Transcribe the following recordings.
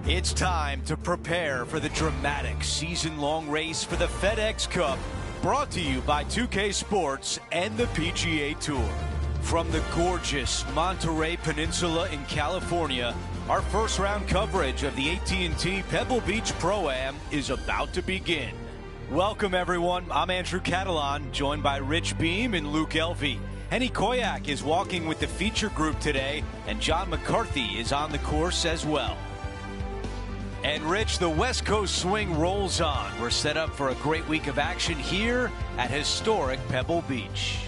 It's time to prepare for the dramatic season-long race for the FedEx Cup, brought to you by 2K Sports and the PGA Tour. From the gorgeous Monterey Peninsula in California, our first-round coverage of the AT&T Pebble Beach Pro-Am is about to begin. Welcome, everyone. I'm Andrew Catalan, joined by Rich Beam and Luke Elvey. Henny Koyak is walking with the feature group today, and John McCarthy is on the course as well. And Rich, the West Coast swing rolls on. We're set up for a great week of action here at historic Pebble Beach.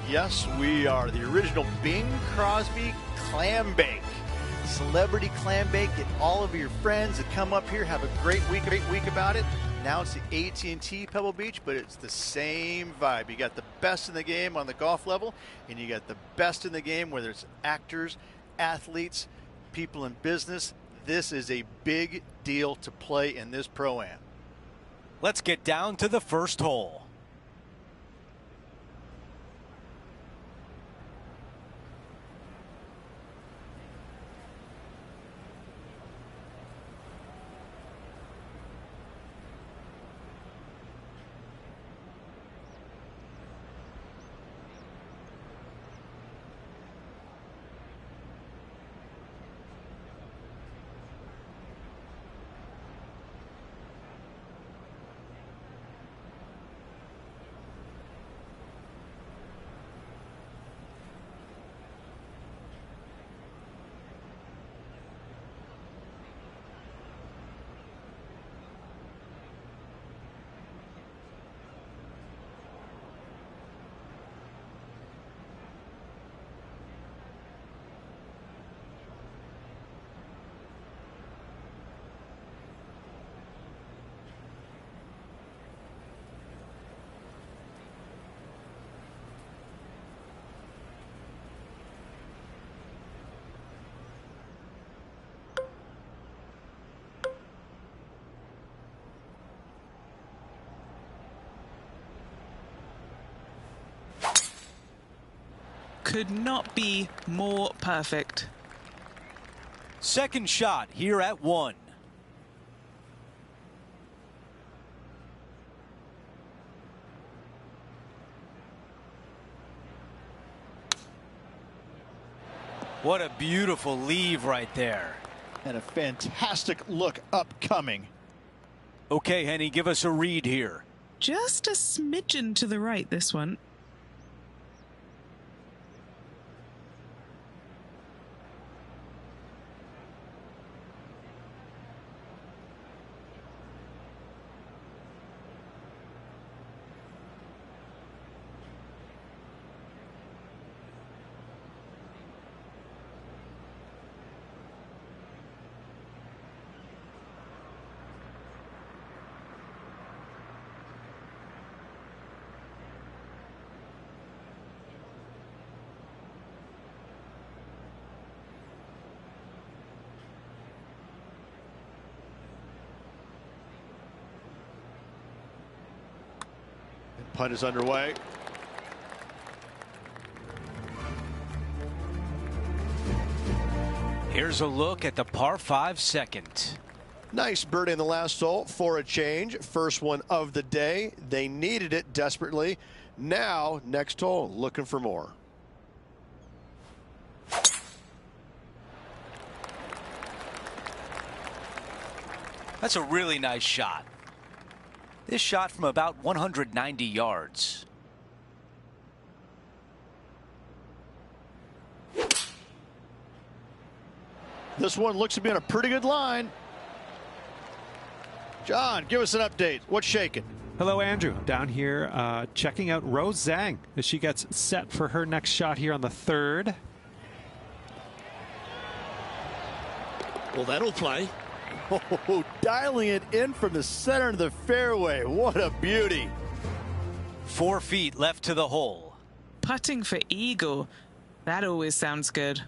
Yes, we are. The original Bing Crosby Clam Bake. Celebrity clam bake. Get all of your friends to come up here, have a great week about it. Now it's the AT&T Pebble Beach, but it's the same vibe. You got the best in the game on the golf level, and you got the best in the game, whether it's actors, athletes, people in business. This is a big deal to play in this Pro-Am. Let's get down to the first hole. Could not be more perfect. Second shot here at 1. What a beautiful leave right there. And a fantastic look upcoming. Okay, Henny, give us a read here. Just a smidgen to the right, this one. Putt is underway. Here's a look at the par 5 second. Nice birdie in the last hole for a change. First one of the day. They needed it desperately. Now, next hole, looking for more. That's a really nice shot. This shot from about 190 yards. This one looks to be on a pretty good line. John, give us an update. What's shaking? Hello, Andrew. Down here checking out Rose Zhang as she gets set for her next shot here on the 3rd. Well, that'll play. Oh, dialing it in from the center of the fairway. What a beauty. 4 feet left to the hole. Putting for eagle. That always sounds good.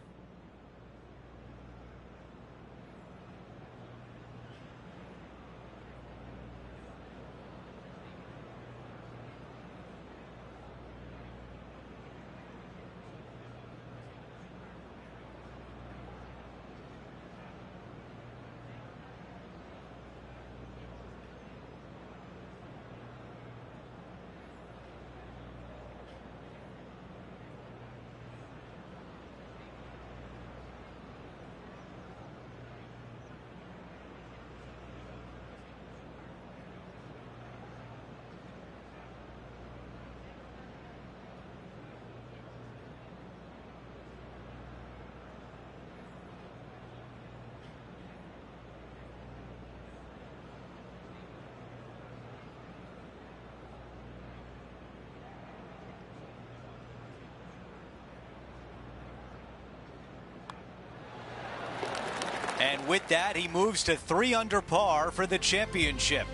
And with that, he moves to 3 under par for the championship.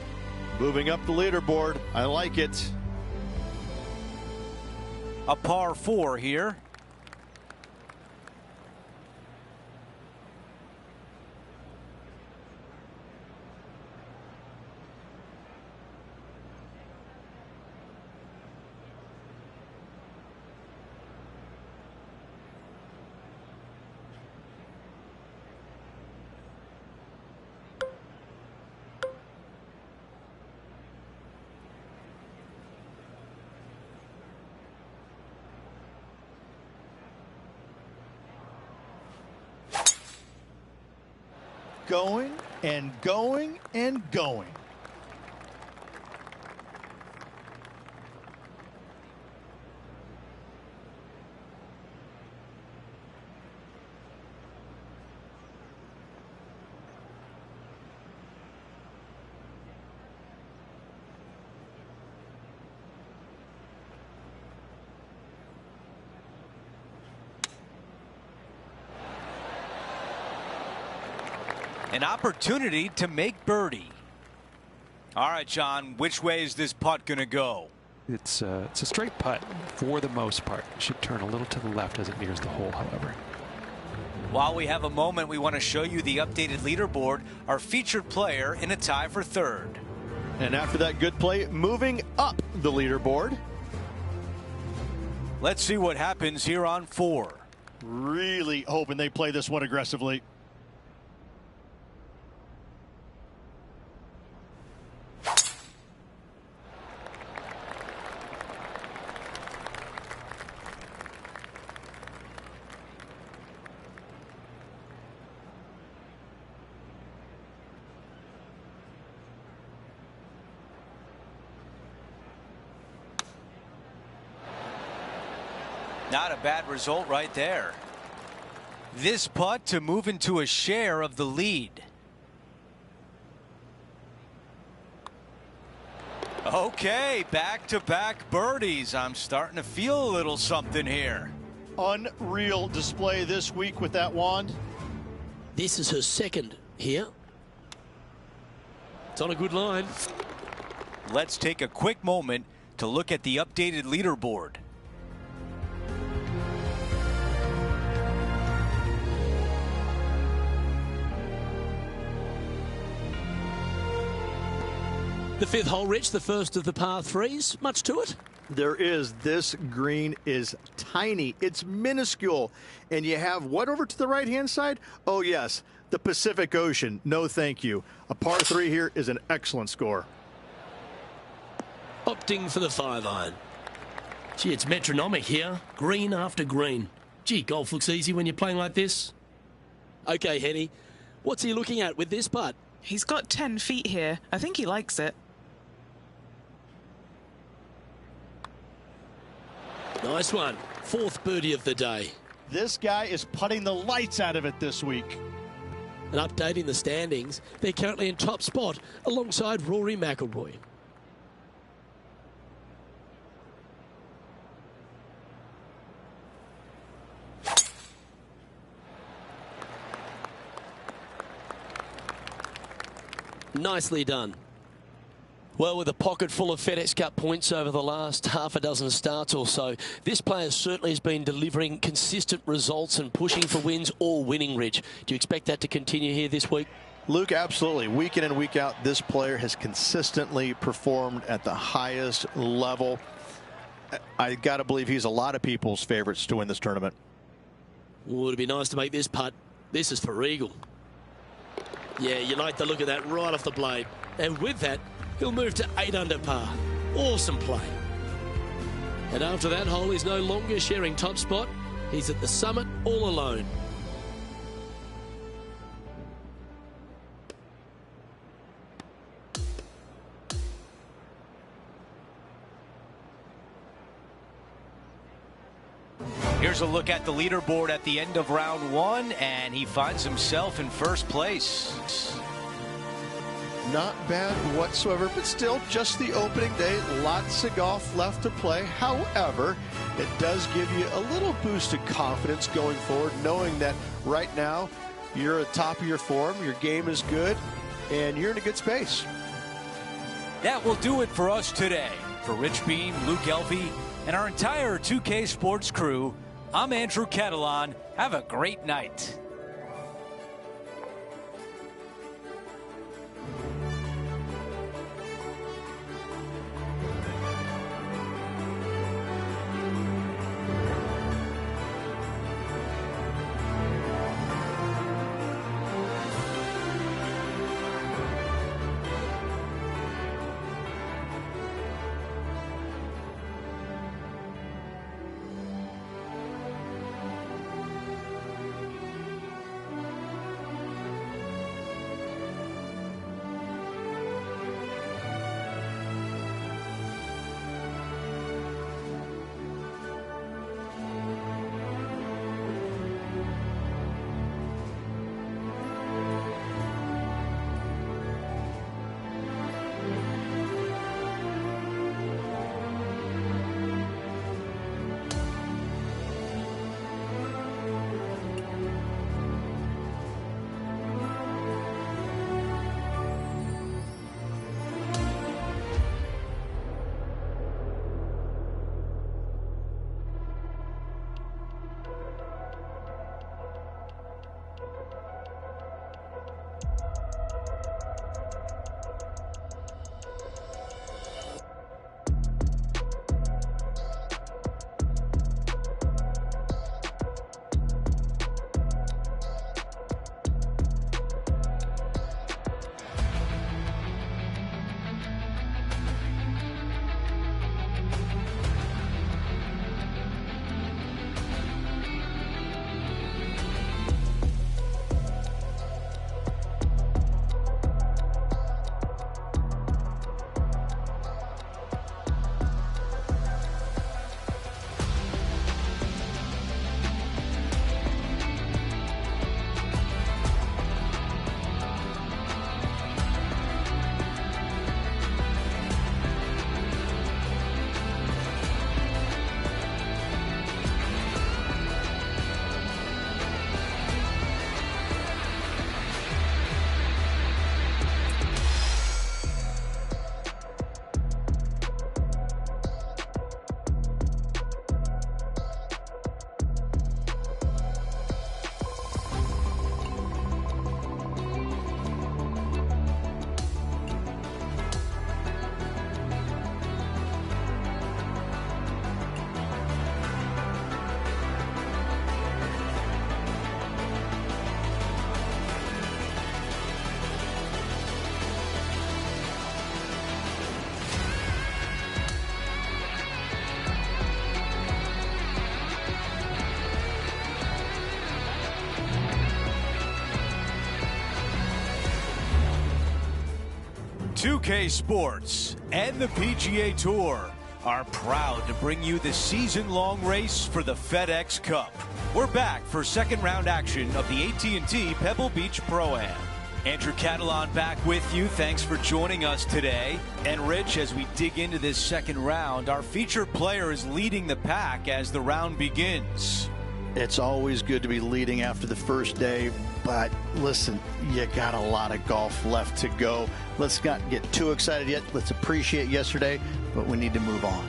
Moving up the leaderboard. I like it. A par 4 here. Going and going and going. An opportunity to make birdie. All right, John, which way is this putt going to go? It's a straight putt for the most part. It should turn a little to the left as it nears the hole, however. While we have a moment, we want to show you the updated leaderboard, our featured player in a tie for 3rd. And after that good play, moving up the leaderboard. Let's see what happens here on 4. Really hoping they play this one aggressively. Not a bad result right there. This putt to move into a share of the lead. Okay, back-to-back birdies. I'm starting to feel a little something here. Unreal display this week with that wand. This is her 2nd here. It's on a good line. Let's take a quick moment to look at the updated leaderboard. The 5th hole, Rich, the first of the par 3s. Much to it? There is. This green is tiny. It's minuscule. And you have what over to the right-hand side? Oh, yes, the Pacific Ocean. No, thank you. A par 3 here is an excellent score. Opting for the 5-iron. Gee, it's metronomic here. Green after green. Gee, golf looks easy when you're playing like this. Okay, Henny, what's he looking at with this putt? He's got 10 feet here. I think he likes it. Nice one. 4th birdie of the day. This guy is putting the lights out of it this week. And updating the standings, they're currently in top spot alongside Rory McIlroy. Nicely done. Well, with a pocket full of FedEx Cup points over the last half a dozen starts or so, this player certainly has been delivering consistent results and pushing for wins or winning, Rich. Do you expect that to continue here this week? Luke, absolutely. Week in and week out, this player has consistently performed at the highest level. I got to believe he's a lot of people's favorites to win this tournament. Well, it'd be nice to make this putt. This is for eagle. Yeah, you like the look of that right off the blade. And with that, he'll move to 8 under par. Awesome play. And after that hole, he's no longer sharing top spot. He's at the summit all alone. Here's a look at the leaderboard at the end of round 1, and he finds himself in 1st place. Not bad whatsoever, but still just the opening day. Lots of golf left to play. However, it does give you a little boost of confidence going forward, knowing that right now you're at the top of your form, your game is good, and you're in a good space. That will do it for us today. For Rich Beam, Luke Elvey, and our entire 2K Sports crew, I'm Andrew Catalan. Have a great night. .2K Sports and the PGA Tour are proud to bring you the season-long race for the FedEx Cup. We're back for second-round action of the AT&T Pebble Beach Pro-Am. Andrew Catalan back with you. Thanks for joining us today. And Rich, as we dig into this second round, our featured player is leading the pack as the round begins. It's always good to be leading after the first day, but listen, you got a lot of golf left to go. Let's not get too excited yet. Let's appreciate yesterday, but we need to move on.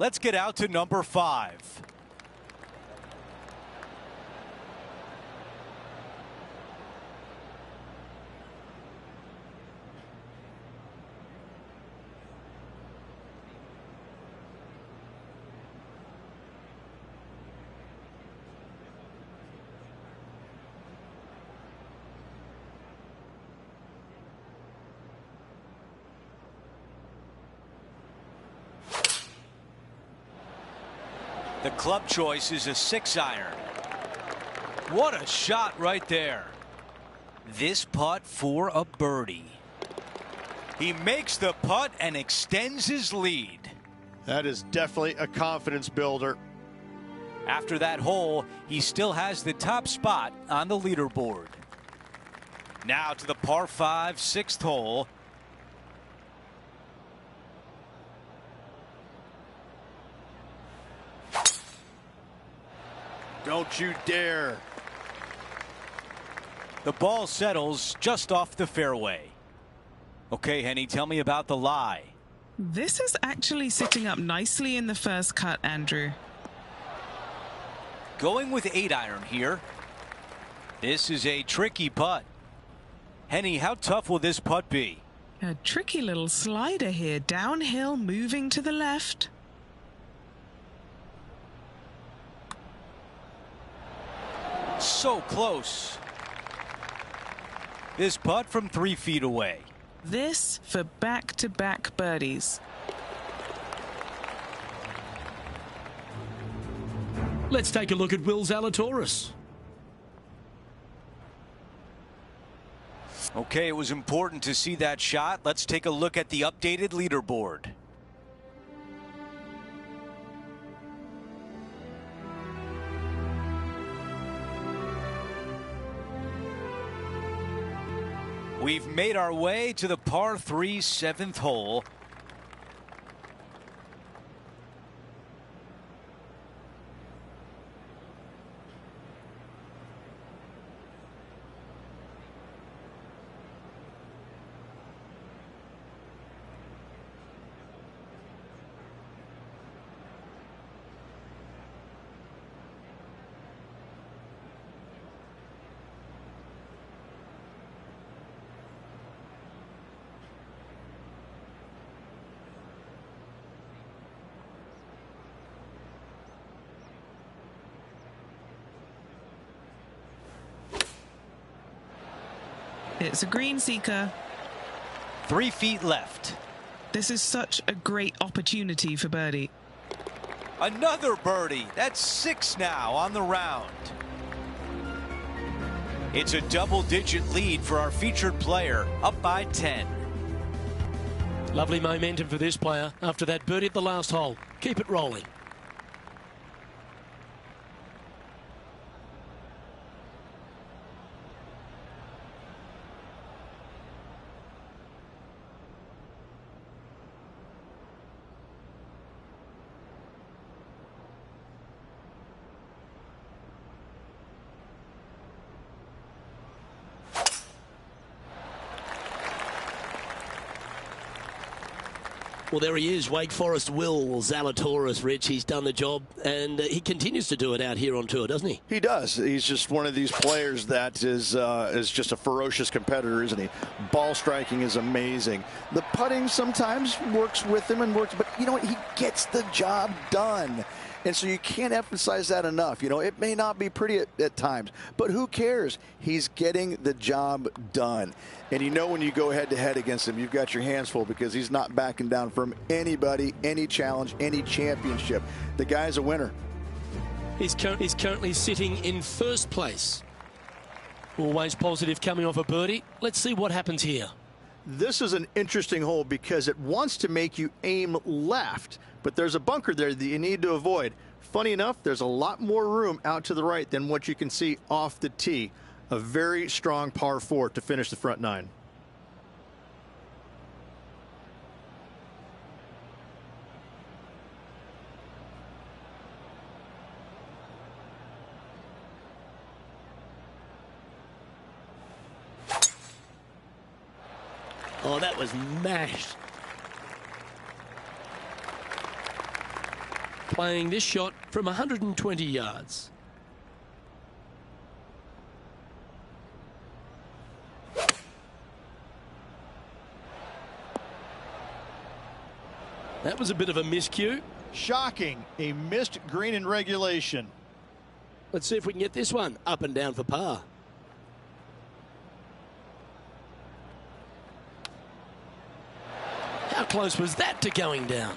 Let's get out to number 5. The club choice is a 6-iron. What a shot right there. This putt for a birdie. He makes the putt and extends his lead. That is definitely a confidence builder. After that hole, he still has the top spot on the leaderboard. Now to the par 5 6th hole. Don't you dare. The ball settles just off the fairway. Okay, Henny, tell me about the lie. This is actually sitting up nicely in the first cut, Andrew. Going with 8-iron here. This is a tricky putt. Henny, how tough will this putt be? A tricky little slider here, downhill, moving to the left. So close. This putt from 3 feet away. This for back-to-back birdies. Let's take a look at Will Zalatoris. Okay, it was important to see that shot. Let's take a look at the updated leaderboard. We've made our way to the par 3 7th hole. It's a green seeker. 3 feet left. This is such a great opportunity for birdie. Another birdie. That's 6 now on the round. It's a double-digit lead for our featured player, up by 10. Lovely momentum for this player after that birdie at the last hole. Keep it rolling. Well, there he is, Wake Forest Will Zalatoris, Rich. He's done the job, and he continues to do it out here on tour, doesn't he? He does. He's just one of these players that is just a ferocious competitor, isn't he? Ball striking is amazing. The putting sometimes works with him but you know what? He gets the job done. And so you can't emphasize that enough. You know, it may not be pretty at times, but who cares? He's getting the job done. And you know when you go head-to-head against him, you've got your hands full because he's not backing down from anybody, any challenge, any championship. The guy's a winner. He's currently sitting in first place. Always positive coming off a birdie. Let's see what happens here. This is an interesting hole because it wants to make you aim left, but there's a bunker there that you need to avoid. Funny enough, there's a lot more room out to the right than what you can see off the tee. A very strong par 4 to finish the front 9. Oh, that was mashed. Playing this shot from 120 yards. That was a bit of a miscue. Shocking. A missed green in regulation. Let's see if we can get this one up and down for par. How close was that to going down?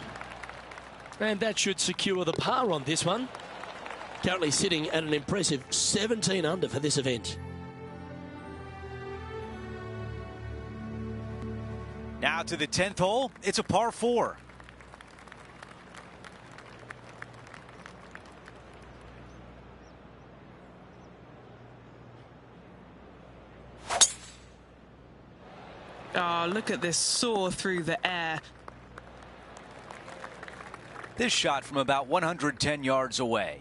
And that should secure the par on this one. Currently sitting at an impressive 17 under for this event. Now to the 10th hole. It's a par 4. Oh, look at this soar through the air. This shot from about 110 yards away.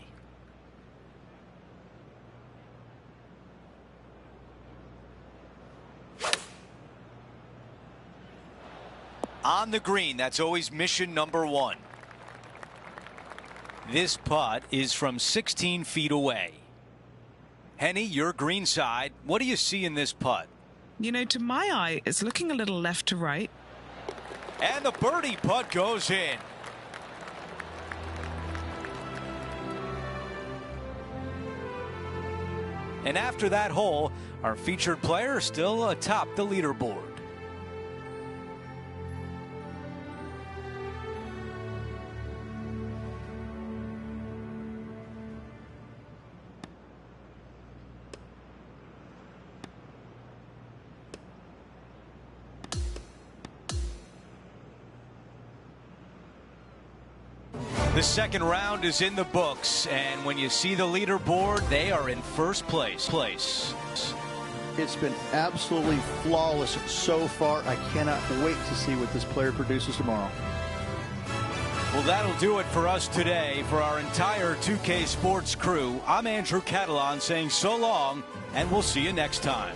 On the green, that's always mission number 1. This putt is from 16 feet away. Henny, your green side, what do you see in this putt? You know, to my eye, it's looking a little left to right. And the birdie putt goes in. And after that hole, our featured player still atop the leaderboard. The second round is in the books, and when you see the leaderboard, they are in first place. It's been absolutely flawless so far. I cannot wait to see what this player produces tomorrow. Well, that'll do it for us today. For our entire 2K Sports crew, I'm Andrew Catalan saying so long, and we'll see you next time.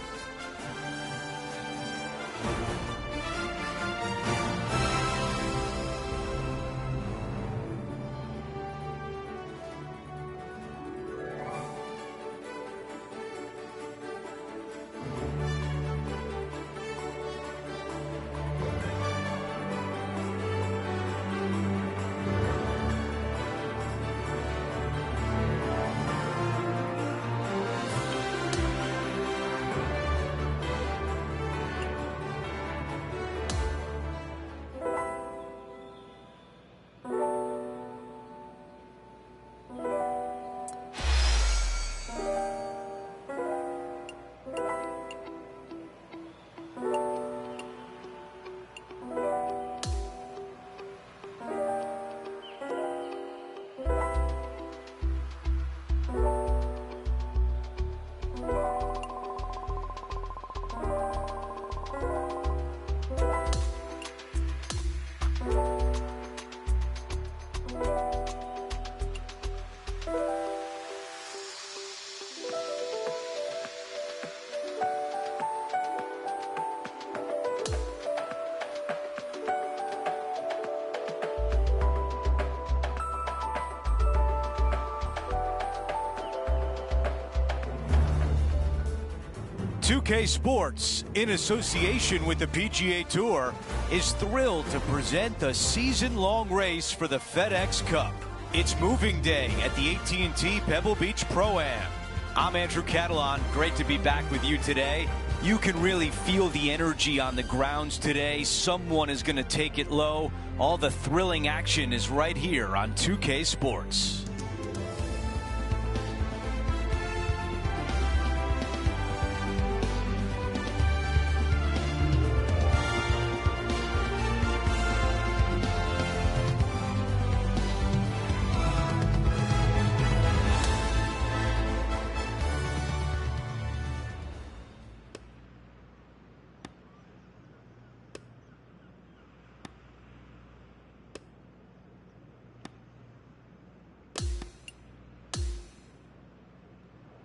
TheFiftyOne's Sports, in association with the PGA Tour, is thrilled to present the season-long race for the FedEx Cup. It's moving day at the AT&T Pebble Beach Pro-Am. I'm Andrew Catalan. Great to be back with you today. You can really feel the energy on the grounds today. Someone is going to take it low. All the thrilling action is right here on 2K Sports.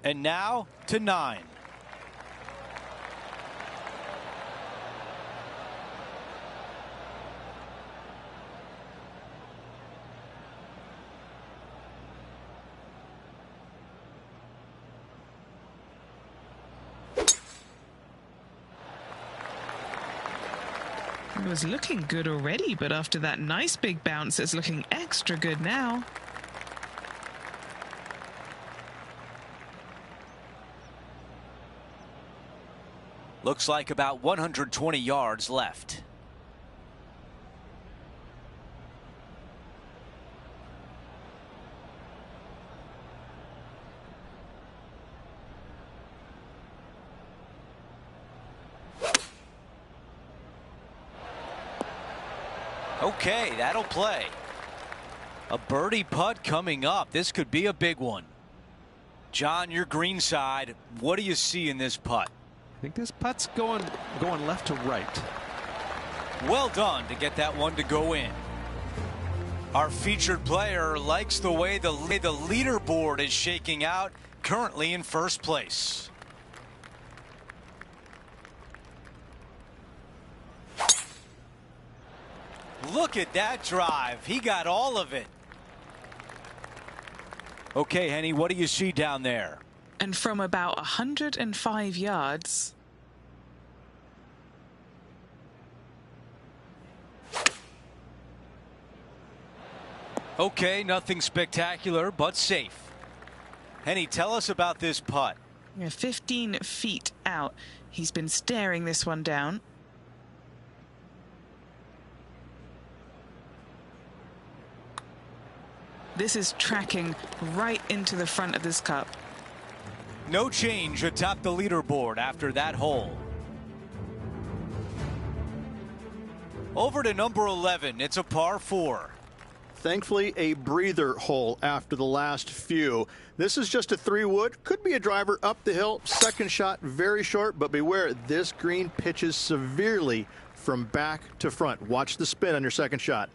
And now to 9. It was looking good already, but after that nice big bounce, it's looking extra good now. Looks like about 120 yards left. Okay, that'll play. A birdie putt coming up. This could be a big one. John, your green side, what do you see in this putt? I think this putt's going left to right. Well done to get that one to go in. Our featured player likes the way the leaderboard is shaking out, currently in first place. Look at that drive. He got all of it. Okay, Henny, what do you see down there? And from about 105 yards. Okay, nothing spectacular, but safe. Henny, tell us about this putt. 15 feet out. He's been staring this one down. This is tracking right into the front of this cup. No change atop the leaderboard after that hole. Over to number 11. It's a par 4. Thankfully, a breather hole after the last few. This is just a 3-wood. Could be a driver up the hill. Second shot, very short, but beware, this green pitches severely from back to front. Watch the spin on your second shot.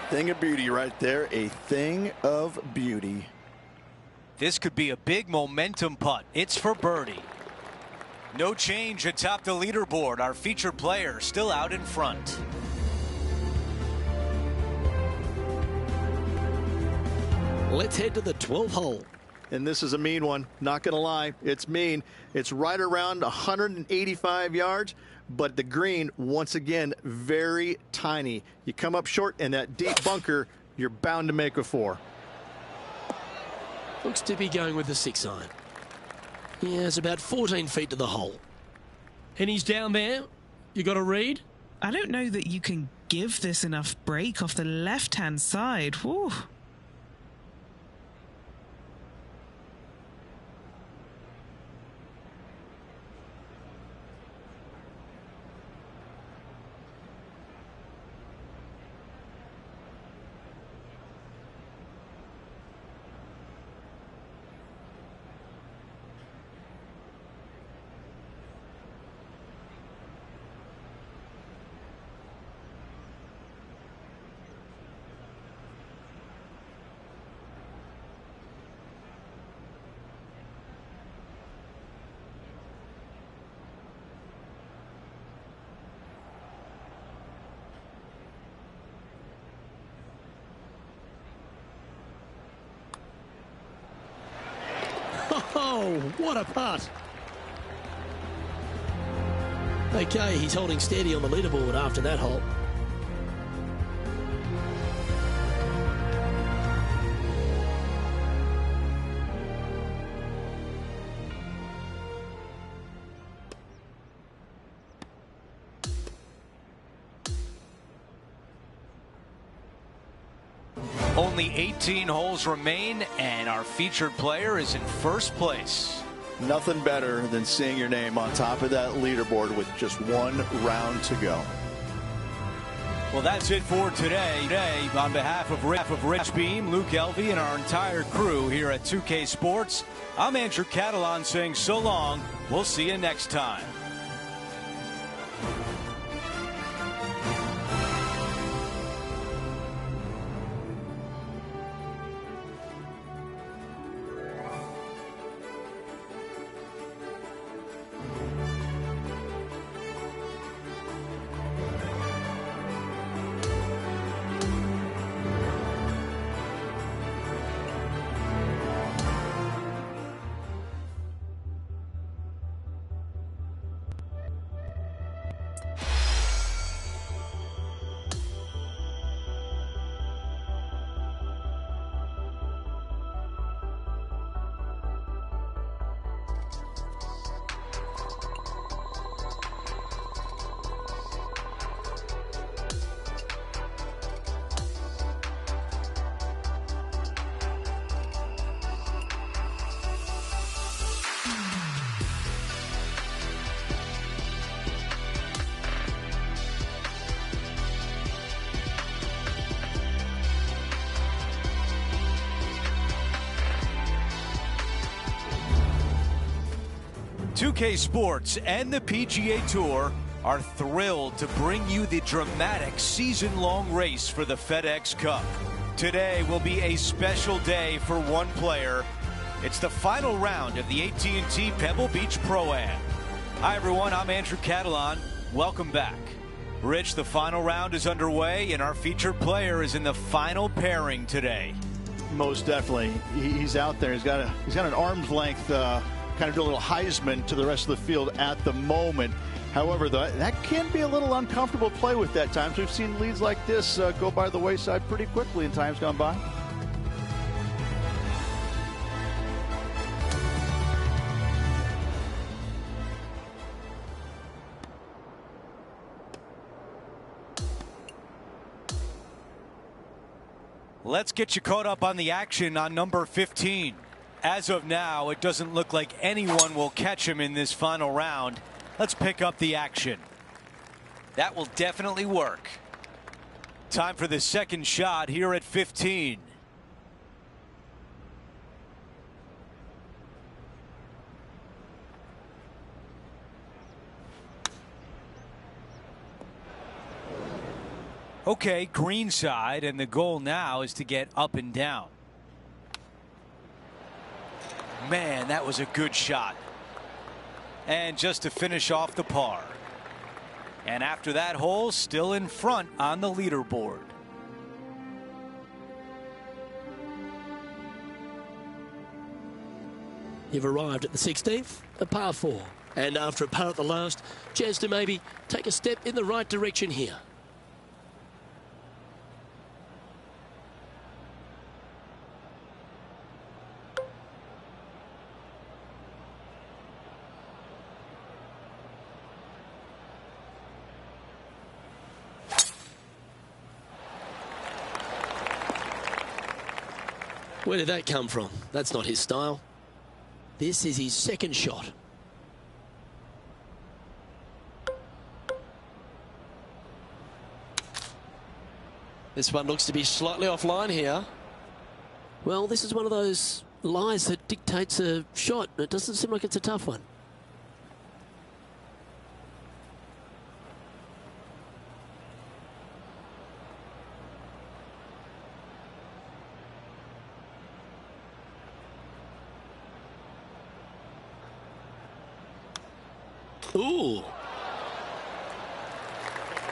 Thing of beauty right there, a thing of beauty. This could be a big momentum putt. It's for birdie. No change atop the leaderboard. Our featured player still out in front. Let's head to the 12th hole. And this is a mean one. Not going to lie. It's mean. It's right around 185 yards. But the green, once again, very tiny. You come up short in that deep bunker, you're bound to make a 4. Looks to be going with the 6-iron. Yeah, it's about 14 feet to the hole. And he's down there. You got a read? I don't know that you can give this enough break off the left-hand side. Whew. Oh, what a putt. Okay, he's holding steady on the leaderboard after that hole. Only 18 holes remain, and our featured player is in first place. Nothing better than seeing your name on top of that leaderboard with just one round to go. Well, that's it for today. On behalf of Rich Beam, Luke Elvey, and our entire crew here at 2K Sports, I'm Andrew Catalan saying so long. We'll see you next time. .2K Sports and the PGA Tour are thrilled to bring you the dramatic season-long race for the FedEx Cup. Today will be a special day for one player. It's the final round of the AT&T Pebble Beach Pro-Am. Hi everyone, I'm Andrew Catalan. Welcome back. Rich, the final round is underway and our featured player is in the final pairing today. Most definitely. He's out there. He's got an arm's length kind of do a little Heisman to the rest of the field at the moment. However, that can be a little uncomfortable play with that times. We've seen leads like this go by the wayside pretty quickly in times gone by. Let's get you caught up on the action on number 15. As of now, it doesn't look like anyone will catch him in this final round. Let's pick up the action. That will definitely work. Time for the second shot here at 15. Okay, green side, and the goal now is to get up and down. Man, that was a good shot. And just to finish off the par. And after that hole, still in front on the leaderboard. You've arrived at the 16th, a par 4. And after a par at the last, chance to maybe take a step in the right direction here. Where did that come from? That's not his style. This is his second shot. This one looks to be slightly offline here. Well, this is one of those lies that dictates a shot. It doesn't seem like it's a tough one. Ooh.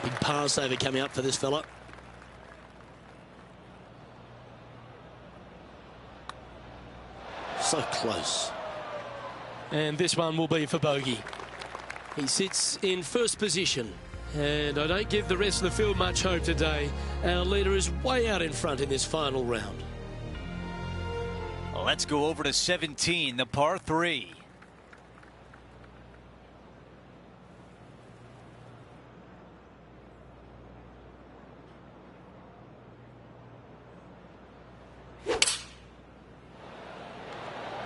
Big par saver coming up for this fella. So close. And this one will be for bogey. He sits in first position. And I don't give the rest of the field much hope today. Our leader is way out in front in this final round. Let's go over to 17, the par 3.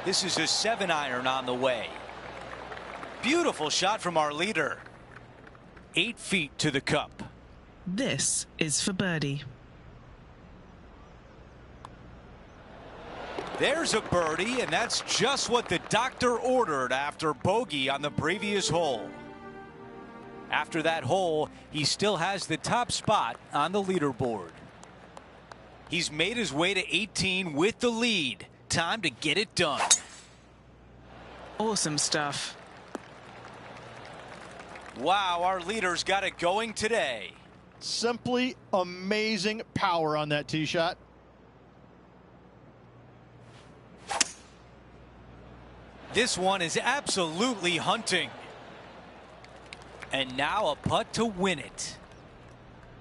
This is a 7-iron on the way. Beautiful shot from our leader. 8 feet to the cup. This is for birdie. There's a birdie, and that's just what the doctor ordered after bogey on the previous hole. After that hole, he still has the top spot on the leaderboard. He's made his way to 18 with the lead. Time to get it done. Awesome stuff. Wow, our leader's got it going today. Simply amazing power on that tee shot. This one is absolutely hunting. And now a putt to win it.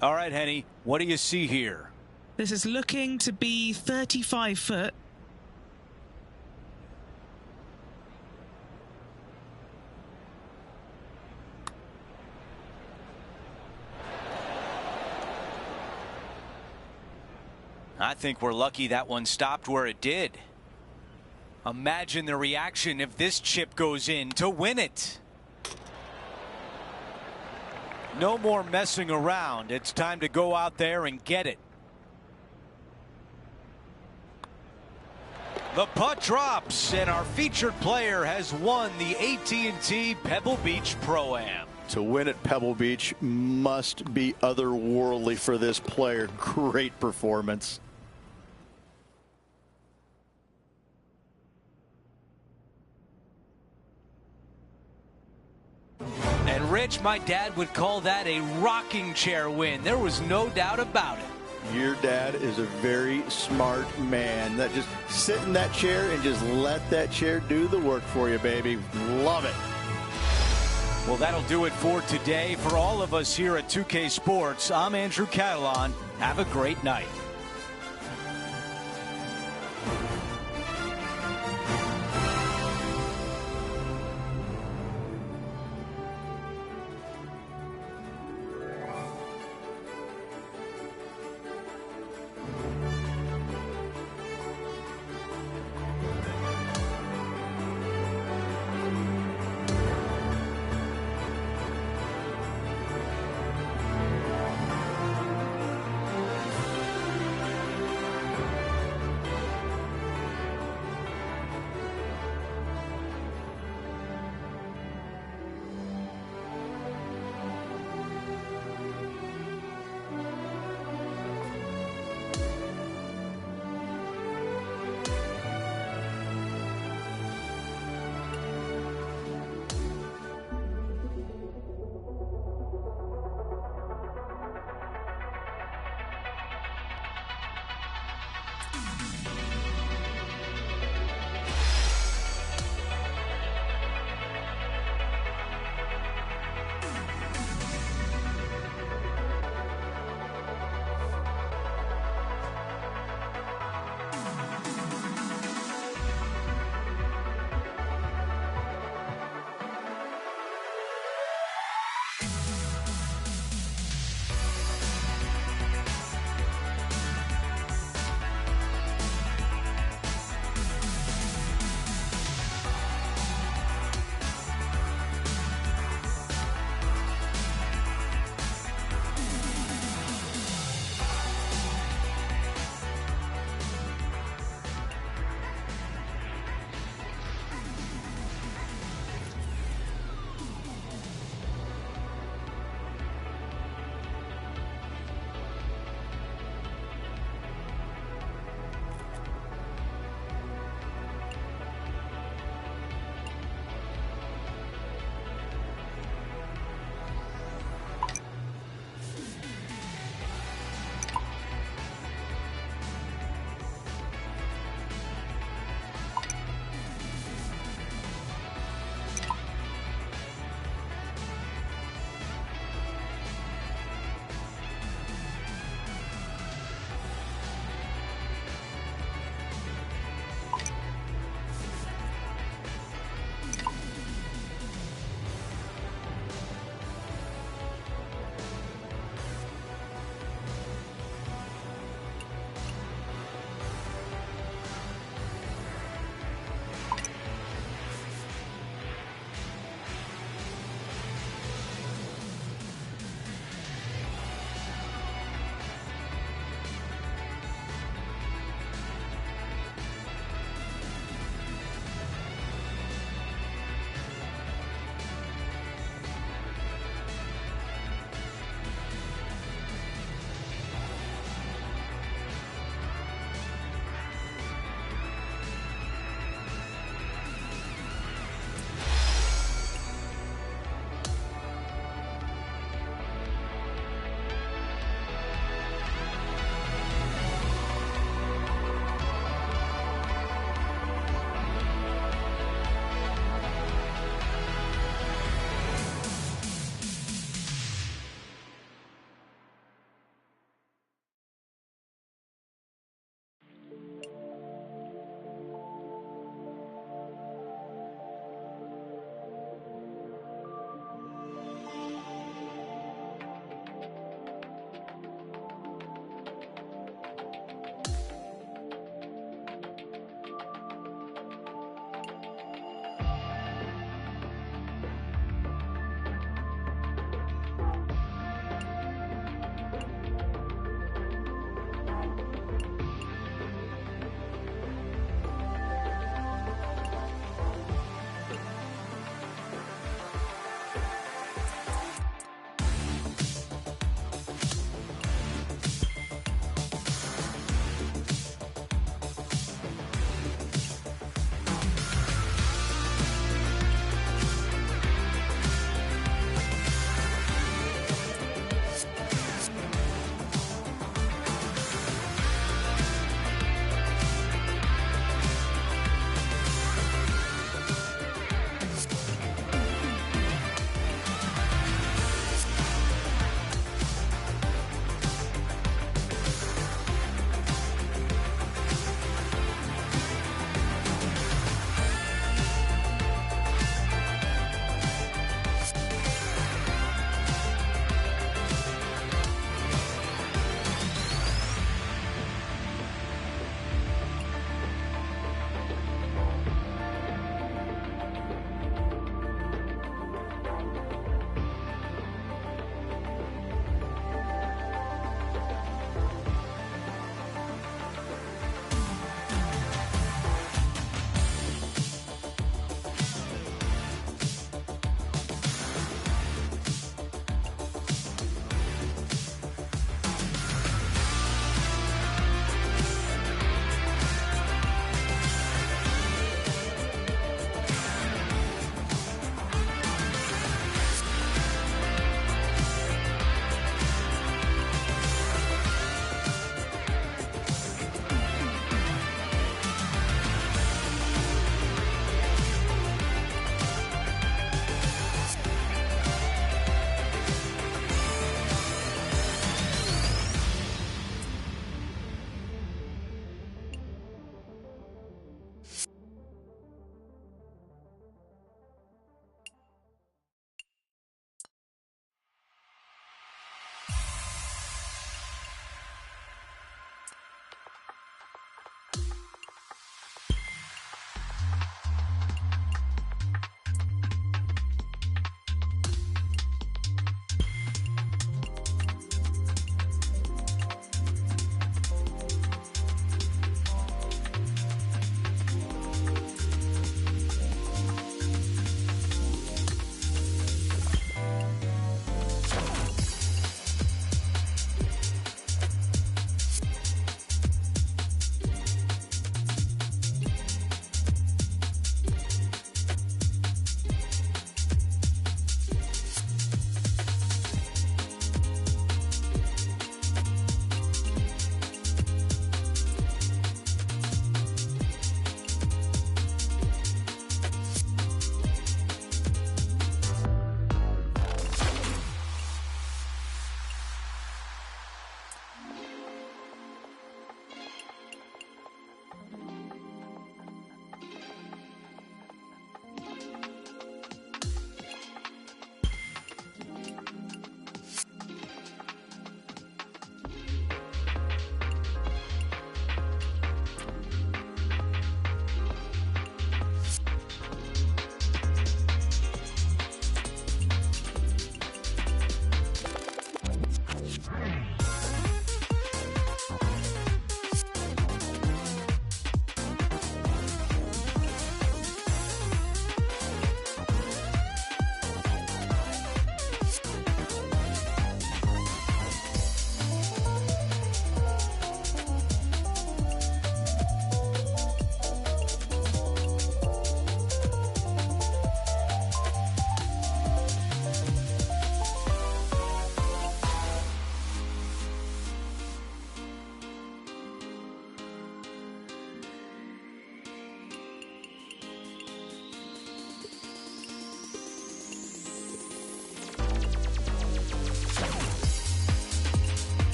All right, Henny, what do you see here? This is looking to be 35 foot. I think we're lucky that one stopped where it did. Imagine the reaction if this chip goes in to win it. No more messing around. It's time to go out there and get it. The putt drops, and our featured player has won the AT&T Pebble Beach Pro-Am. To win at Pebble Beach must be otherworldly for this player. Great performance. And Rich, my dad would call that a rocking chair win. There was no doubt about it. Your dad is a very smart man. That just sit in that chair and just let that chair do the work for you, baby. Love it. Well, that'll do it for today. For all of us here at 2K Sports, I'm Andrew Catalan. Have a great night.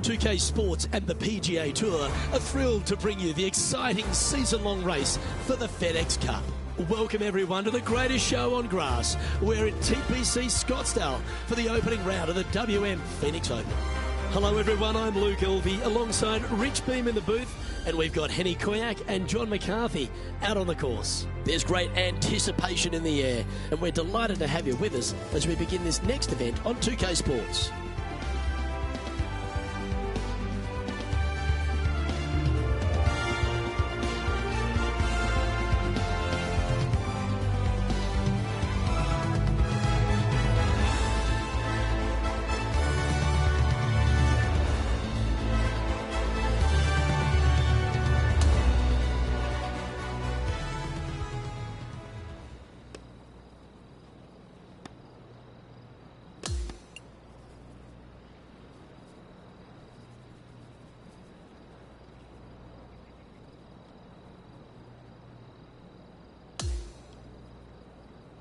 2K Sports and the PGA Tour are thrilled to bring you the exciting season-long race for the FedEx Cup. Welcome everyone to the greatest show on grass. We're at TPC Scottsdale for the opening round of the WM Phoenix Open. Hello everyone, I'm Luke Elvey alongside Rich Beam in the booth, and we've got Henny Koyak and John McCarthy out on the course. There's great anticipation in the air, and we're delighted to have you with us as we begin this next event on 2K Sports.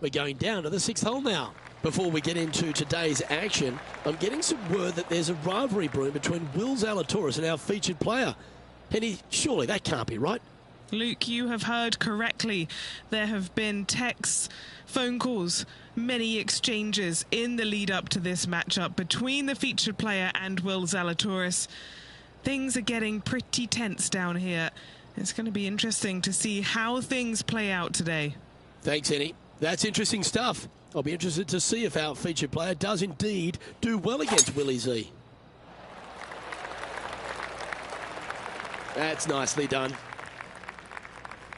We're going down to the 6th hole now. Before we get into today's action, I'm getting some word that there's a rivalry brewing between Will Zalatoris and our featured player. Henny, surely that can't be right. Luke, you have heard correctly. There have been texts, phone calls, many exchanges in the lead up to this matchup between the featured player and Will Zalatoris. Things are getting pretty tense down here. It's going to be interesting to see how things play out today. Thanks, Henny. That's interesting stuff. I'll be interested to see if our featured player does indeed do well against Willie Z. That's nicely done.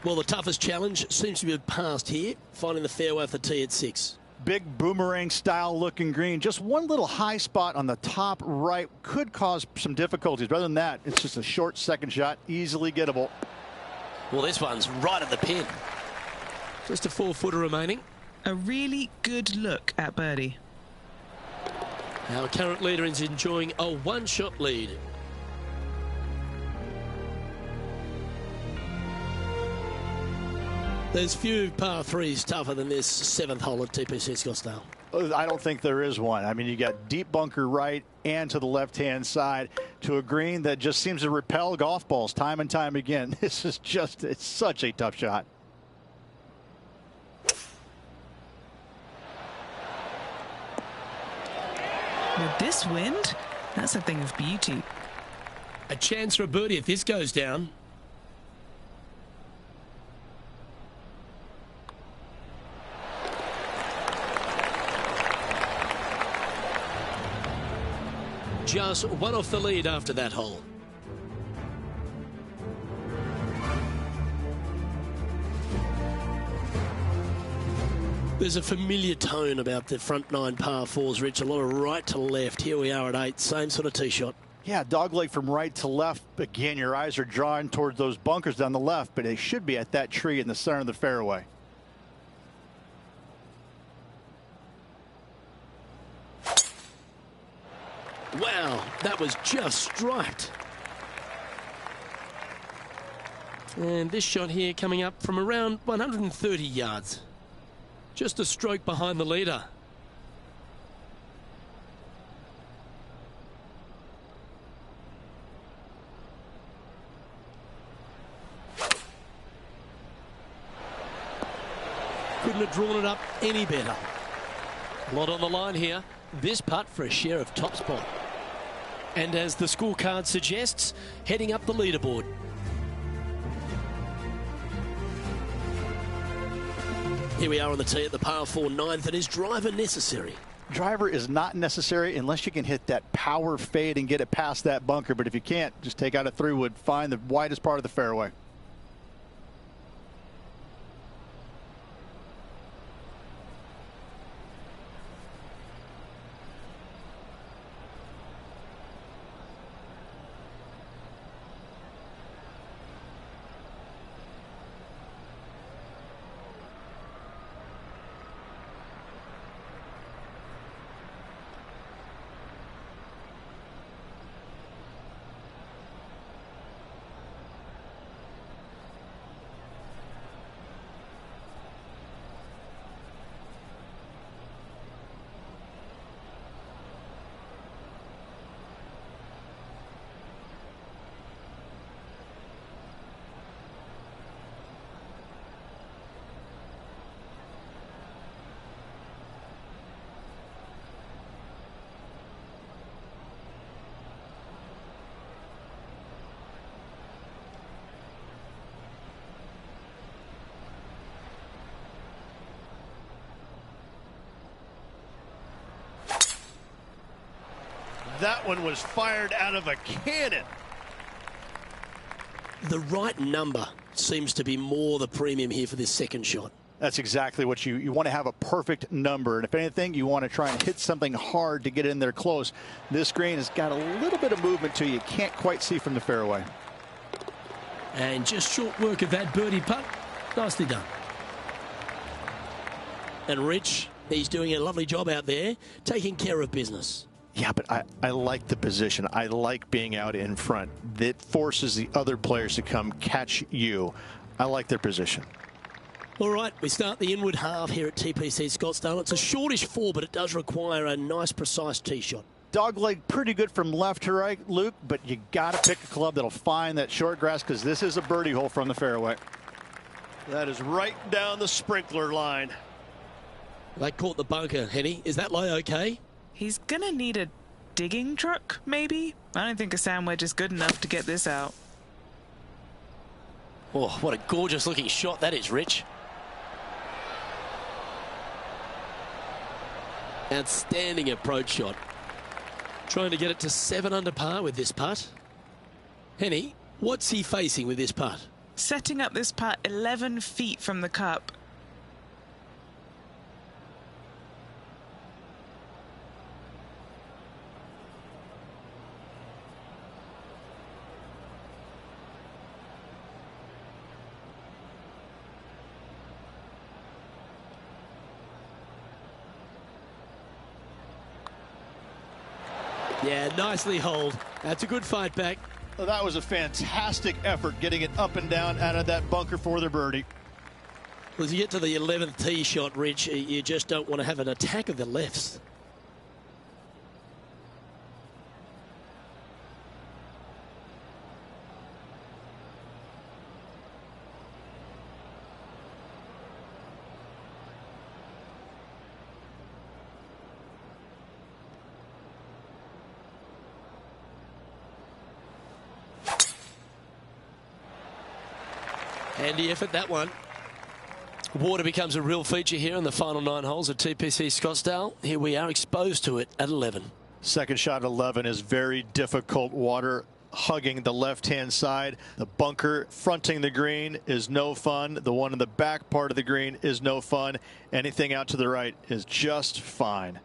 Well, the toughest challenge seems to be passed here, finding the fairway for tee at 6. Big boomerang style looking green. Just one little high spot on the top right could cause some difficulties. Rather than that, it's just a short second shot, easily gettable. Well, this one's right at the pin. Just a 4-footer remaining. A really good look at birdie. Our current leader is enjoying a one-shot lead. There's few par 3s tougher than this 7th hole at TPC Scottsdale. I don't think there is one. I mean, you got deep bunker right and to the left-hand side to a green that just seems to repel golf balls time and time again. This is just, it's such a tough shot. With this wind, that's a thing of beauty. A chance for a birdie if this goes down. Just one off the lead after that hole. There's a familiar tone about the front 9 par 4s, Rich. A lot of right to left. Here we are at 8. Same sort of tee shot. Yeah, dogleg from right to left. Again, your eyes are drawn towards those bunkers down the left, but they should be at that tree in the center of the fairway. Wow, that was just striped. And this shot here coming up from around 130 yards. Just a stroke behind the leader. Couldn't have drawn it up any better. A lot on the line here. This putt for a share of top spot. And as the scorecard suggests, heading up the leaderboard. Here we are on the tee at the par 4 9th, and is driver necessary? Driver is not necessary unless you can hit that power fade and get it past that bunker. But if you can't, just take out a 3-wood, find the widest part of the fairway. That one was fired out of a cannon. The right number seems to be more the premium here for this second shot. That's exactly what you want to have, a perfect number. And if anything, you want to try and hit something hard to get in there close. This green has got a little bit of movement to you. Can't quite see from the fairway. And just short work of that birdie putt. Nicely done. And Rich, he's doing a lovely job out there, taking care of business. Yeah, but I like the position. I like being out in front. That forces the other players to come catch you. I like their position. All right, we start the inward half here at TPC Scottsdale. It's a shortish 4, but it does require a nice, precise tee shot. Dogleg pretty good from left to right, Luke, but you got to pick a club that'll find that short grass because this is a birdie hole from the fairway. That is right down the sprinkler line. They caught the bunker, Henny. Is that lay okay? He's going to need a digging truck, maybe? I don't think a sand wedge is good enough to get this out. Oh, what a gorgeous looking shot that is, Rich. Outstanding approach shot. Trying to get it to 7 under par with this putt. Henny, what's he facing with this putt? Setting up this putt 11 feet from the cup. Yeah, nicely holed. That's a good fight back. Well, that was a fantastic effort getting it up and down out of that bunker for the birdie. Well, as you get to the 11th tee shot, Rich, you just don't want to have an attack of the lefts. Handy effort, that one. Water becomes a real feature here in the final 9 holes at TPC Scottsdale. Here we are exposed to it at 11. Second shot at 11 is very difficult. Water hugging the left-hand side. The bunker fronting the green is no fun. The one in the back part of the green is no fun. Anything out to the right is just fine.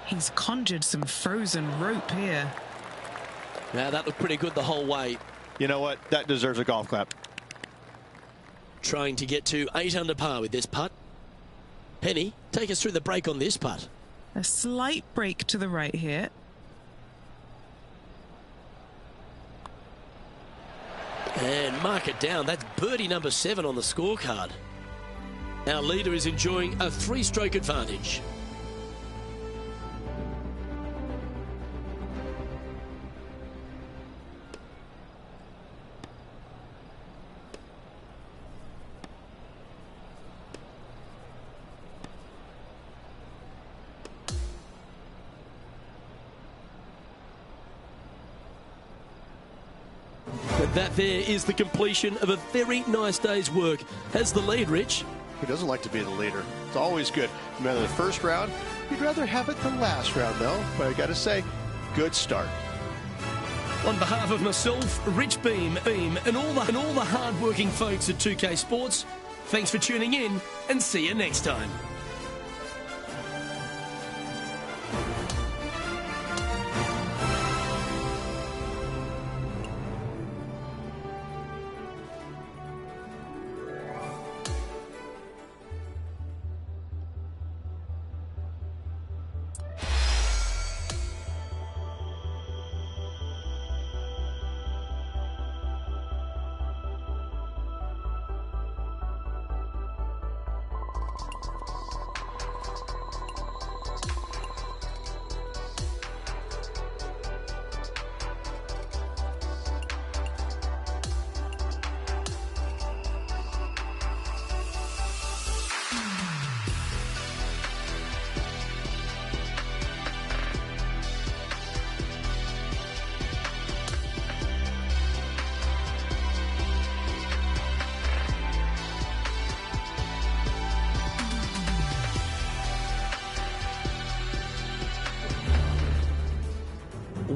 He's conjured some frozen rope here. Now that looked pretty good the whole way. You know what? That deserves a golf clap. Trying to get to 8 under par with this putt. Henny, take us through the break on this putt. A slight break to the right here. And mark it down. That's birdie number 7 on the scorecard. Our leader is enjoying a 3-stroke advantage. But that there is the completion of a very nice day's work. Has the lead, Rich? Who doesn't like to be the leader? It's always good. No matter the first round, you'd rather have it the last round, though. But I got to say, good start. On behalf of myself, Rich Beam, and all the hard-working folks at 2K Sports, thanks for tuning in, and see you next time.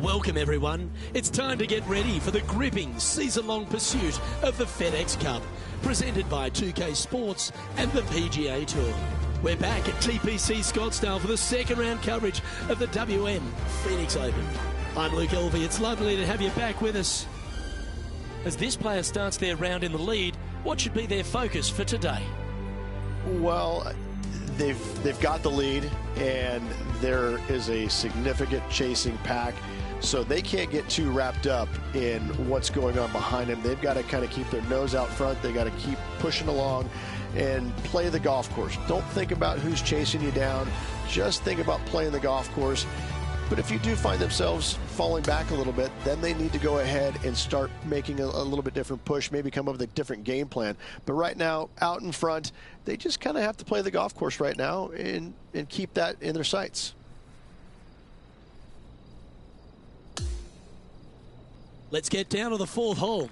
Welcome everyone. It's time to get ready for the gripping season-long pursuit of the FedEx Cup, presented by 2K Sports and the PGA Tour. We're back at TPC Scottsdale for the second round coverage of the WM Phoenix Open. I'm Luke Elvey. It's lovely to have you back with us. As this player starts their round in the lead, what should be their focus for today? Well, they've got the lead, and there is a significant chasing pack, so they can't get too wrapped up in what's going on behind them. They've got to kind of keep their nose out front. They got to keep pushing along and play the golf course. Don't think about who's chasing you down. Just think about playing the golf course. But if you do find themselves falling back a little bit, then they need to go ahead and start making a little bit different push, maybe come up with a different game plan. But right now, out in front, they just kind of have to play the golf course right now and keep that in their sights. Let's get down to the fourth hole.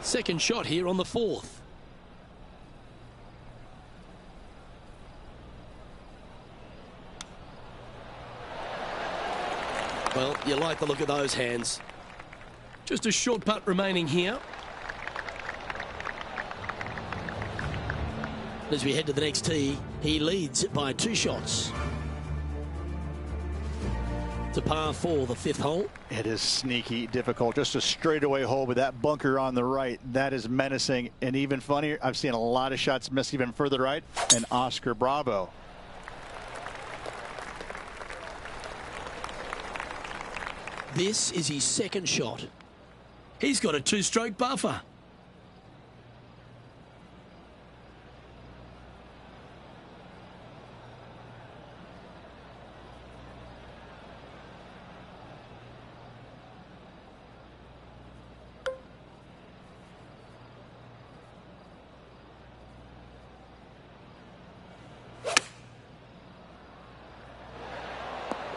Second shot here on the fourth. Well, you like the look of those hands. Just a short putt remaining here. As we head to the next tee, he leads by 2 shots. It's a par 4, the fifth hole. It is sneaky difficult. Just a straightaway hole with that bunker on the right. That is menacing. And even funnier, I've seen a lot of shots miss even further right. And Oscar Bravo. This is his second shot. He's got a 2-stroke buffer.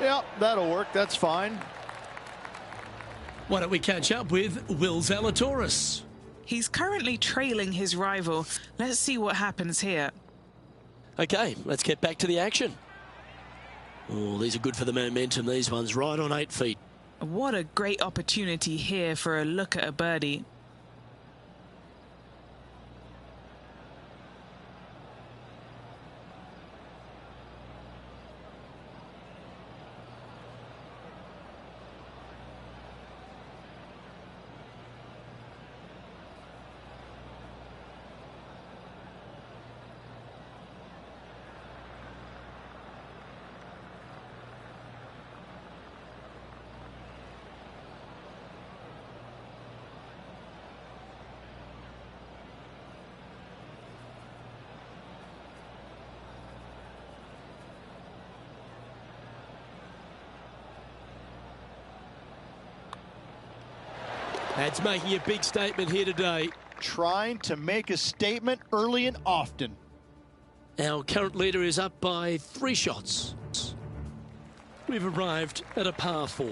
Yeah, that'll work. That's fine. Why don't we catch up with Will Zalatoris? He's currently trailing his rival. Let's see what happens here. Okay, let's get back to the action. Oh, these are good for the momentum, these ones, right on 8 feet. What a great opportunity here for a look at a birdie. That's making a big statement here today. Trying to make a statement early and often. Our current leader is up by 3 shots. We've arrived at a par 4.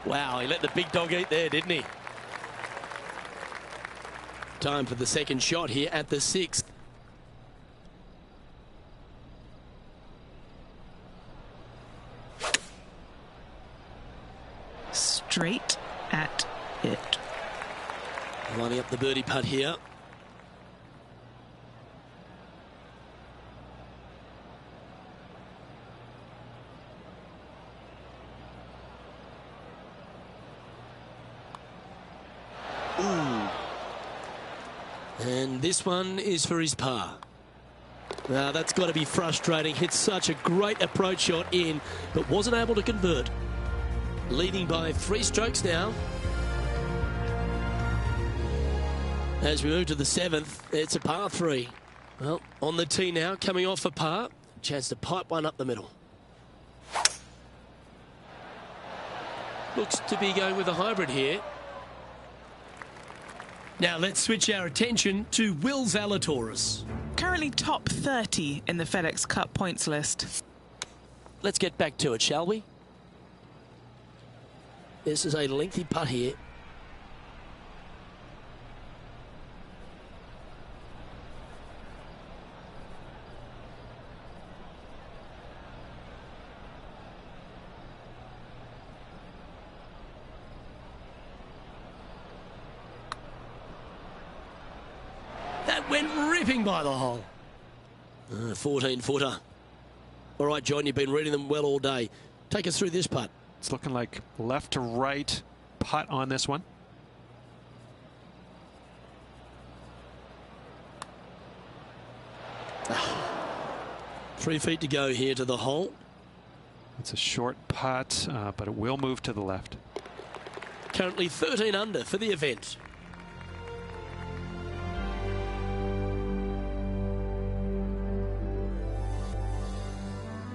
Wow, he let the big dog eat there, didn't he? Time for the second shot here at the 6th. Straight at it. Lining up the birdie putt here. Ooh. And this one is for his par. Now that's got to be frustrating. Hit such a great approach shot in, but wasn't able to convert. Leading by 3 strokes now. As we move to the 7th, it's a par 3. Well, on the tee now, coming off a par. Chance to pipe one up the middle. Looks to be going with a hybrid here. Now let's switch our attention to Will Zalatoris. Currently top 30 in the FedEx Cup points list. Let's get back to it, shall we? This is a lengthy putt here. That went ripping by the hole. 14-footer. All right, John, you've been reading them well all day. Take us through this putt. It's looking like left to right putt on this one. Three feet to go here to the hole. It's a short putt, but it will move to the left. Currently 13 under for the event.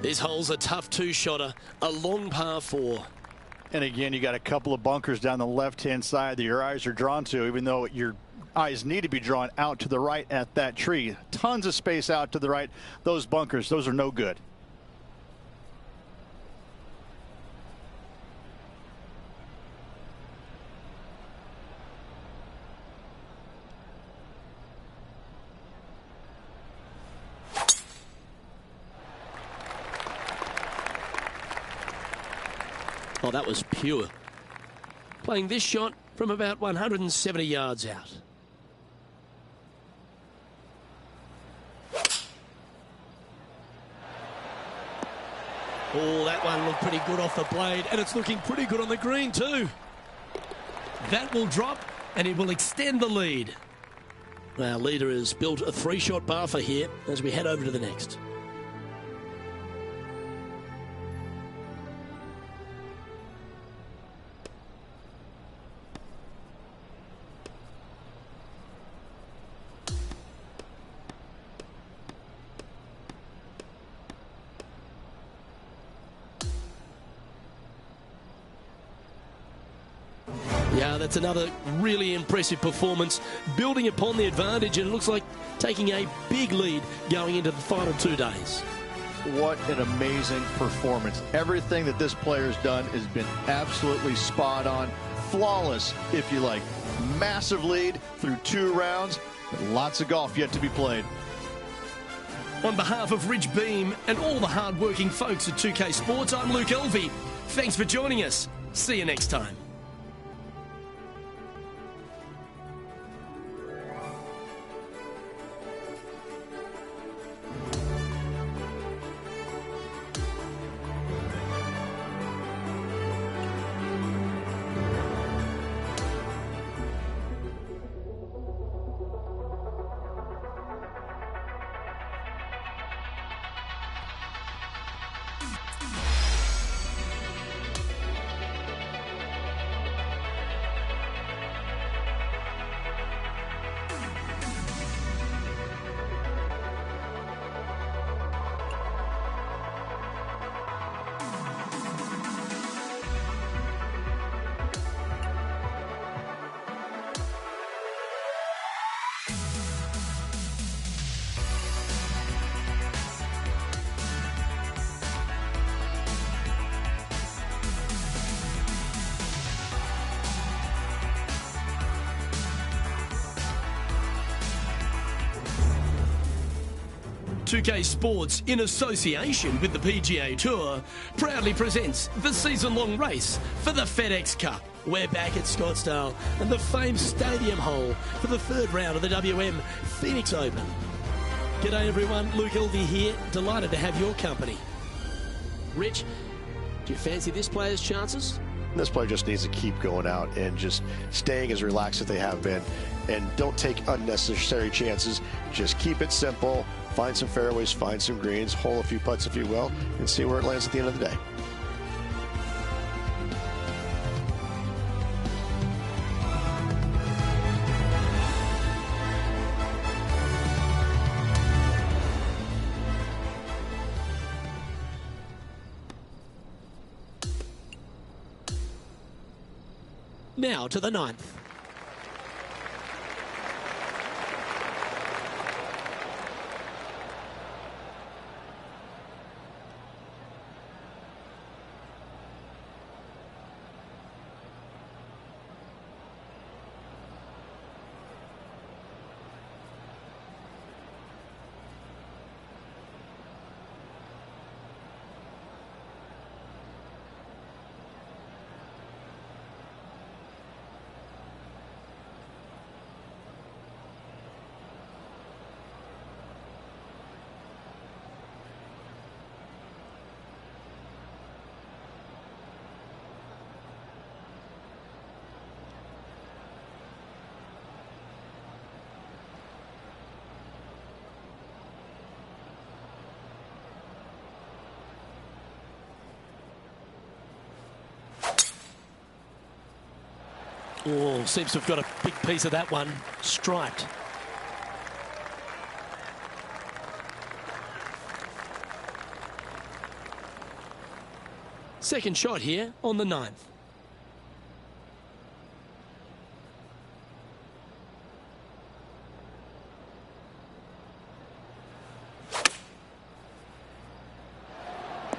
This hole's a tough 2-shotter, a long par 4. And again, you got a couple of bunkers down the left-hand side that your eyes are drawn to, even though your eyes need to be drawn out to the right at that tree. Tons of space out to the right. Those bunkers, those are no good. Oh, that was pure. Playing this shot from about 170 yards out. Oh, that one looked pretty good off the blade, and it's looking pretty good on the green too. That will drop, and it will extend the lead. Our leader has built a 3-shot bar for here as we head over to the next. Yeah, that's another really impressive performance, building upon the advantage, and it looks like taking a big lead going into the final 2 days. What an amazing performance. Everything that this player's done has been absolutely spot on, flawless, if you like. Massive lead through 2 rounds, and lots of golf yet to be played. On behalf of Rich Beam and all the hard-working folks at 2K Sports, I'm Luke Elvey. Thanks for joining us. See you next time. 2K Sports, in association with the PGA Tour, proudly presents the season-long race for the FedEx Cup. We're back at Scottsdale and the famed stadium hole for the third round of the WM Phoenix Open. G'day everyone, Luke Elvey here, delighted to have your company. Rich, do you fancy this player's chances? This player just needs to keep going out and just staying as relaxed as they have been, and don't take unnecessary chances. Just keep it simple, find some fairways, find some greens, hole a few putts if you will, and see where it lands at the end of the day. Now to the 9th. Oh, seems to have got a big piece of that one. Striped. Second shot here on the 9th.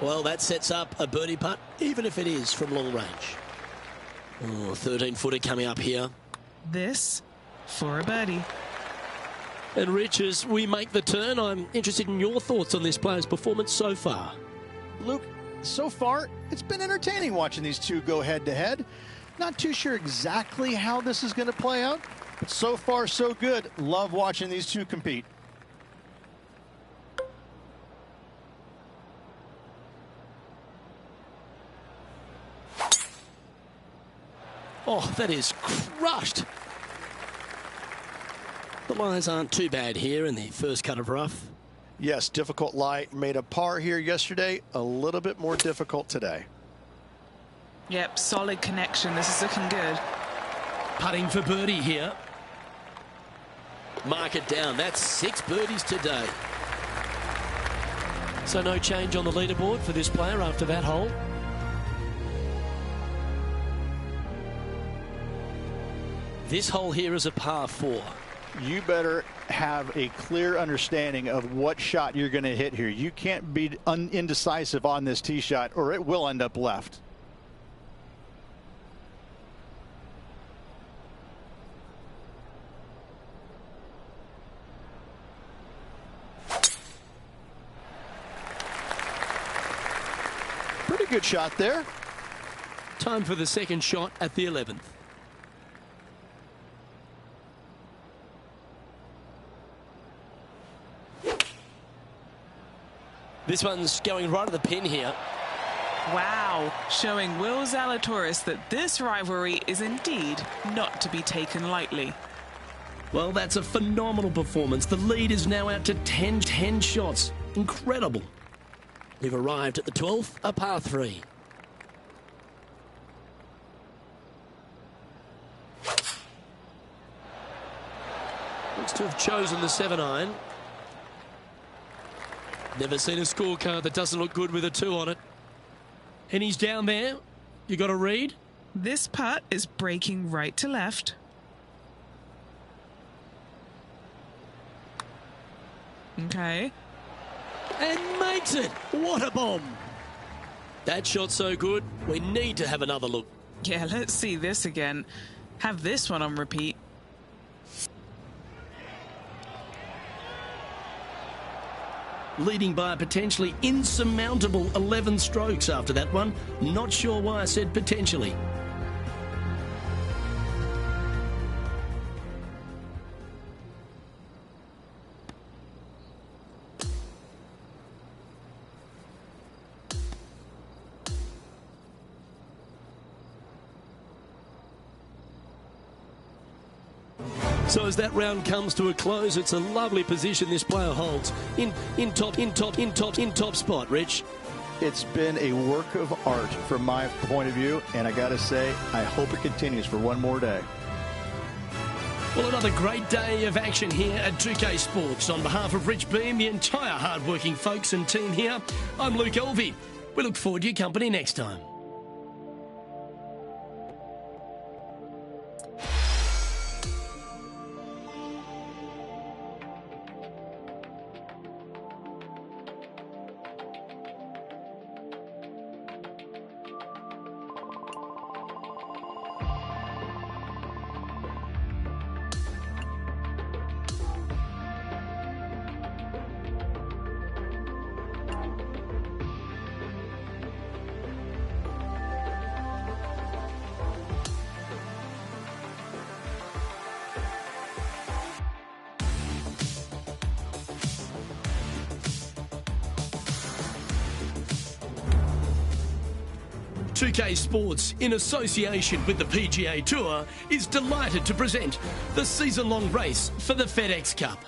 Well, that sets up a birdie putt, even if it is from long range. Oh, 13-footer coming up here. This for a birdie. And Rich, as we make the turn, I'm interested in your thoughts on this player's performance so far. Luke, so far, it's been entertaining watching these two go head-to-head. Not too sure exactly how this is going to play out, but so far, so good. Love watching these two compete. Oh, that is crushed. The lies aren't too bad here in the first cut of rough. Yes, difficult lie. Made a par here yesterday. A little bit more difficult today. Yep, solid connection. This is looking good. Putting for birdie here. Mark it down. That's 6 birdies today. So no change on the leaderboard for this player after that hole. This hole here is a par 4. You better have a clear understanding of what shot you're going to hit here. You can't be indecisive on this tee shot or it will end up left. Pretty good shot there. Time for the second shot at the 11th. This one's going right at the pin here. Wow, showing Will Zalatoris that this rivalry is indeed not to be taken lightly. Well, that's a phenomenal performance. The lead is now out to 10 shots. Incredible. We've arrived at the 12th, a par 3. Looks to have chosen the 7-iron. Never seen a scorecard that doesn't look good with a 2 on it. And he's down there. You got to read. This putt is breaking right to left. Okay. And makes it. What a bomb. That shot's so good, we need to have another look. Yeah, let's see this again. Have this one on repeat. leading by a potentially insurmountable 11 strokes after that one. Not sure why I said potentially. So as that round comes to a close, it's a lovely position this player holds in top spot, Rich. It's been a work of art from my point of view, and I got to say, I hope it continues for one more day. Well, another great day of action here at 2K Sports. On behalf of Rich Beam, the entire hard-working folks and team here, I'm Luke Elvey. We look forward to your company next time. .2K Sports, in association with the PGA Tour, is delighted to present the season-long race for the FedEx Cup.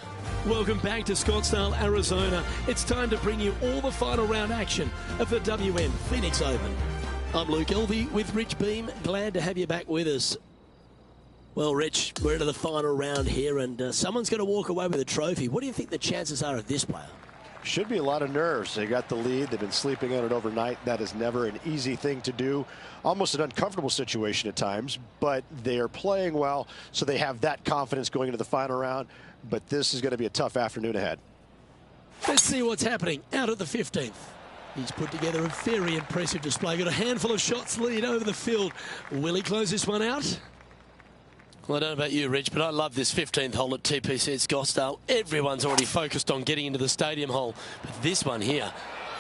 Welcome back to Scottsdale, Arizona. It's time to bring you all the final round action of the WM Phoenix Open. I'm Luke Elvey with Rich Beam. Glad to have you back with us. Well, Rich, we're into the final round here, and someone's going to walk away with a trophy. What do you think the chances are of this player? Should be a lot of nerves. They got the lead. They've been sleeping on it overnight. That is never an easy thing to do. Almost an uncomfortable situation at times, but they are playing well, so they have that confidence going into the final round. But this is going to be a tough afternoon ahead. Let's see what's happening out at the 15th. He's put together a very impressive display. Got a handful of shots lead over the field. Will he close this one out? Well, I don't know about you, Rich, but I love this 15th hole at TPC at Scottsdale. Everyone's already focused on getting into the stadium hole. But this one here,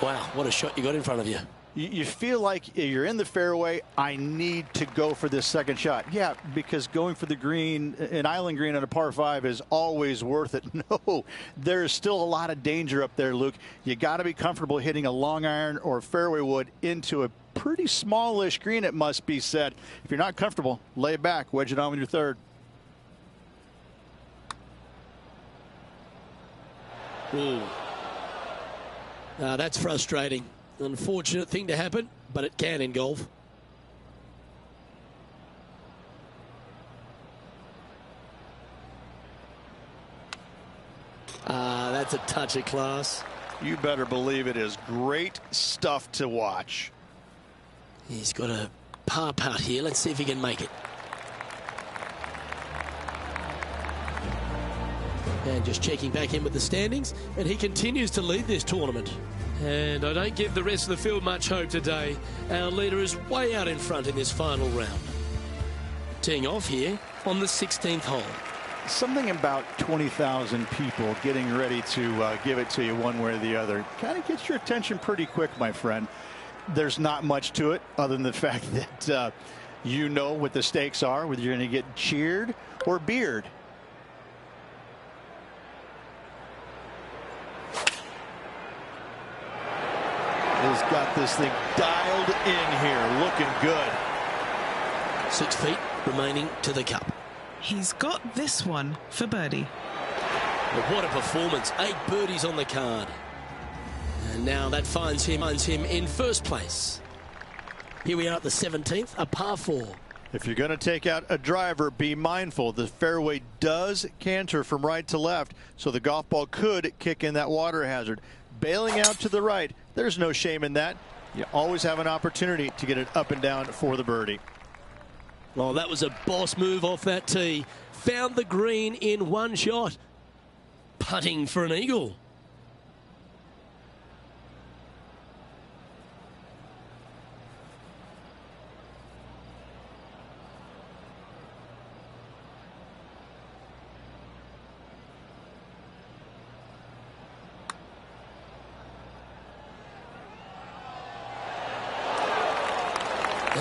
wow, what a shot you got in front of you. You feel like you're in the fairway. I need to go for this second shot. Yeah, because going for the green, an island green on a par 5 is always worth it. No, there's still a lot of danger up there, Luke. You got to be comfortable hitting a long iron or fairway wood into a pretty smallish green, it must be said. If you're not comfortable, lay it back, wedge it on with your third. That's frustrating. Unfortunate thing to happen, but it can in golf. That's a touch of class. You better believe it is great stuff to watch. He's got a par putt here. Let's see if he can make it. And just checking back in with the standings, and he continues to lead this tournament. And I don't give the rest of the field much hope today. Our leader is way out in front in this final round. Teeing off here on the 16th hole. Something about 20,000 people getting ready to give it to you one way or the other kind of gets your attention pretty quick, my friend. There's not much to it other than the fact that you know what the stakes are, whether you're going to get cheered or beered. He's got this thing dialed in here, looking good. 6 feet remaining to the cup. He's got this one for birdie. Well, what a performance. 8 birdies on the card. And now that finds him in first place. Here we are at the 17th, a par 4. If you're going to take out a driver, be mindful. The fairway does canter from right to left, so the golf ball could kick in that water hazard. Bailing out to the right, there's no shame in that. You always have an opportunity to get it up and down for the birdie. Well, that was a boss move off that tee. Found the green in one shot. Putting for an eagle.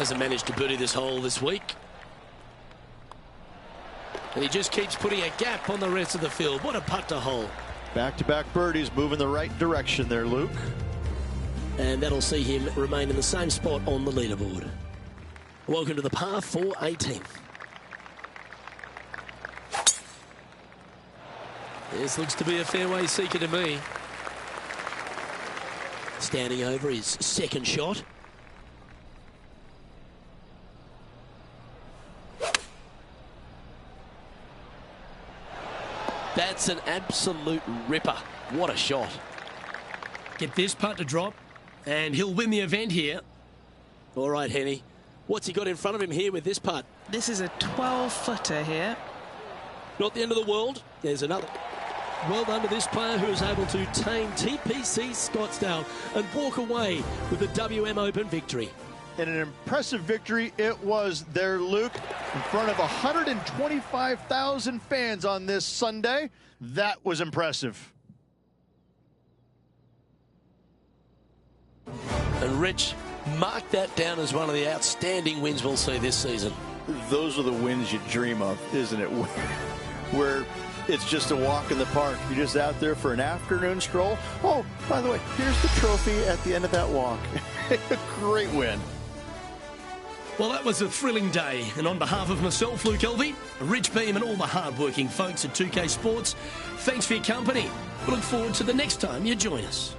hasn't managed to birdie this hole this week. And he just keeps putting a gap on the rest of the field. What a putt to hole. Back-to-back birdies, moving the right direction there, Luke. And that'll see him remain in the same spot on the leaderboard. Welcome to the par 4 18th. This looks to be a fairway seeker to me. Standing over his second shot. That's an absolute ripper. What a shot. Get this putt to drop, and he'll win the event here. All right, Henny. What's he got in front of him here with this putt? This is a 12-footer here. Not the end of the world. There's another. Well done to this player who is able to tame TPC Scottsdale and walk away with the WM Open victory. And an impressive victory it was there, Luke, in front of 125,000 fans on this Sunday. That was impressive. And Rich, mark that down as one of the outstanding wins we'll see this season. Those are the wins you dream of, isn't it? Where it's just a walk in the park. You're just out there for an afternoon stroll. Oh, by the way, here's the trophy at the end of that walk. A great win. Well, that was a thrilling day. And on behalf of myself, Luke Elvey, Rich Beam, and all the hard-working folks at 2K Sports, thanks for your company. We look forward to the next time you join us.